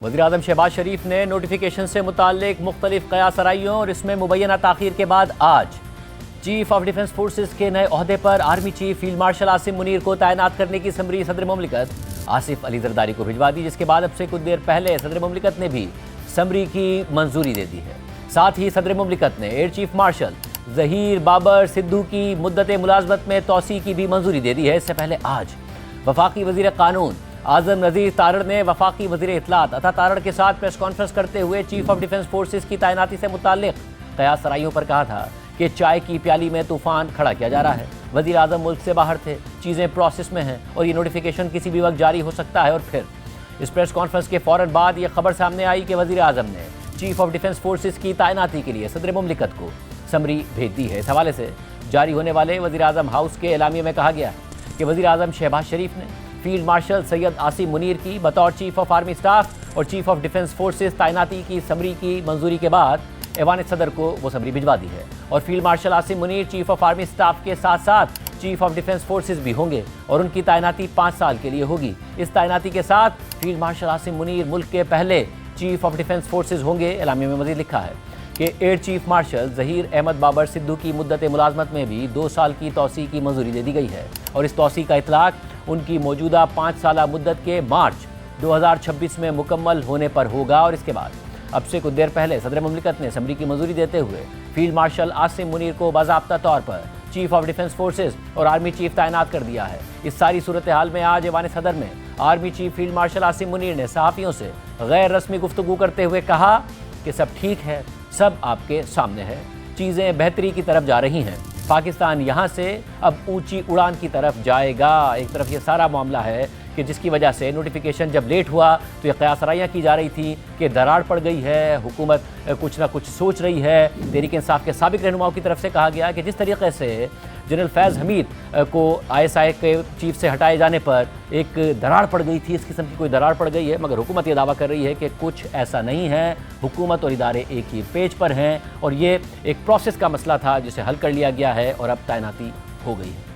वज़ीर-ए-आज़म शहबाज शरीफ ने नोटिफिकेशन से मुताल्लिक मुख्तलिफ क़यास आराइयों और इसमें मुबैना ताख़ीर के बाद आज चीफ ऑफ डिफेंस फोर्सेस के नए ओहदे पर army chief field marshal Asim Munir को तैनात करने की समरी सदर मुमलिकत आसिफ अली जरदारी को भिजवा दी, जिसके बाद अब से कुछ देर पहले सदर मुमलिकत ने भी समरी की मंजूरी दे दी है। साथ ही सदर मुमलिकत ने air chief marshal Zaheer Babar Sidhu की मुद्दत मुलाजमत में तोसी की भी मंजूरी दे दी है। इससे पहले आज वफाकी वज़ीर कानून आज़म नज़ीर तारड़ ने वफाकी वज़ीर इत्तलात अता तारड़ के साथ प्रेस कॉन्फ्रेंस करते हुए चीफ ऑफ डिफेंस फोर्सेस की तैनाती से मुताल्लिक क़यास आराइयों पर कहा था कि चाय की प्याली में तूफ़ान खड़ा किया जा रहा है। वज़ीर आज़म मुल्क से बाहर थे, चीज़ें प्रोसेस में हैं और ये नोटिफिकेशन किसी भी वक्त जारी हो सकता है। और फिर इस प्रेस कॉन्फ्रेंस के फ़ौरन बाद ये खबर सामने आई कि वज़ीर आज़म ने चीफ ऑफ डिफेंस फोर्सेस की तैनाती के लिए सदर मुमलिकत को समरी भेज दी है। इस हवाले से जारी होने वाले वज़ीर आज़म हाउस के एलामिये में कहा गया है कि वज़ीर आज़म शहबाज शरीफ ने फील्ड मार्शल सैयद आसिम मुनीर की बतौर चीफ ऑफ आर्मी स्टाफ और चीफ ऑफ डिफेंस फोर्सेस तैनाती की समरी की मंजूरी के बाद ऐवान सदर को वो समरी भिजवा दी है। और field marshal Asim Munir chief of army staff के साथ साथ चीफ ऑफ डिफेंस फोर्सेस भी होंगे और उनकी तैनाती 5 साल के लिए होगी। इस तैनाती के साथ फील्ड मार्शल आसिम मुनीर मुल्क के पहले चीफ ऑफ डिफेंस फोर्सेस होंगे। एलामिये में मज़ीद लिखा है कि air chief marshal Zaheer Ahmad Babar Sidhu की मुद्दत मुलाजमत में भी 2 साल की तोसी की मंजूरी दे दी गई है और इस तोसी का इतलाक उनकी मौजूदा 5 साला मुद्दत के मार्च 2026 में मुकम्मल होने पर होगा। और इसके बाद अब से कुछ देर पहले सदर मुमलिकत ने समरी की मंजूरी देते हुए फील्ड मार्शल आसिम मुनीर को बाज़ाब्ता तौर पर चीफ ऑफ डिफेंस फोर्सेस और आर्मी चीफ तैनात कर दिया है। इस सारी सूरत हाल में आज ऐवान सदर में army chief field marshal Asim Munir ने सहाफ़ियों से गैर रस्मी गुफ्तगू करते हुए कहा कि सब ठीक है, सब आपके सामने है, चीज़ें बेहतरी की तरफ जा रही हैं, पाकिस्तान यहाँ से अब ऊंची उड़ान की तरफ जाएगा। एक तरफ ये सारा मामला है कि जिसकी वजह से नोटिफिकेशन जब लेट हुआ तो ये क़यास आराइयाँ की जा रही थी कि दरार पड़ गई है, हुकूमत कुछ ना कुछ सोच रही है। तहरीक इंसाफ के साबिक रहनुमाओं की तरफ से कहा गया कि जिस तरीके से जनरल फैज़ हमीद को ISI के चीफ से हटाए जाने पर एक दरार पड़ गई थी, इस किस्म की कोई दरार पड़ गई है, मगर हुकूमत ये दावा कर रही है कि कुछ ऐसा नहीं है। हुकूमत और इदारे एक ही पेज पर हैं और ये एक प्रोसेस का मसला था जिसे हल कर लिया गया है और अब तैनाती हो गई है।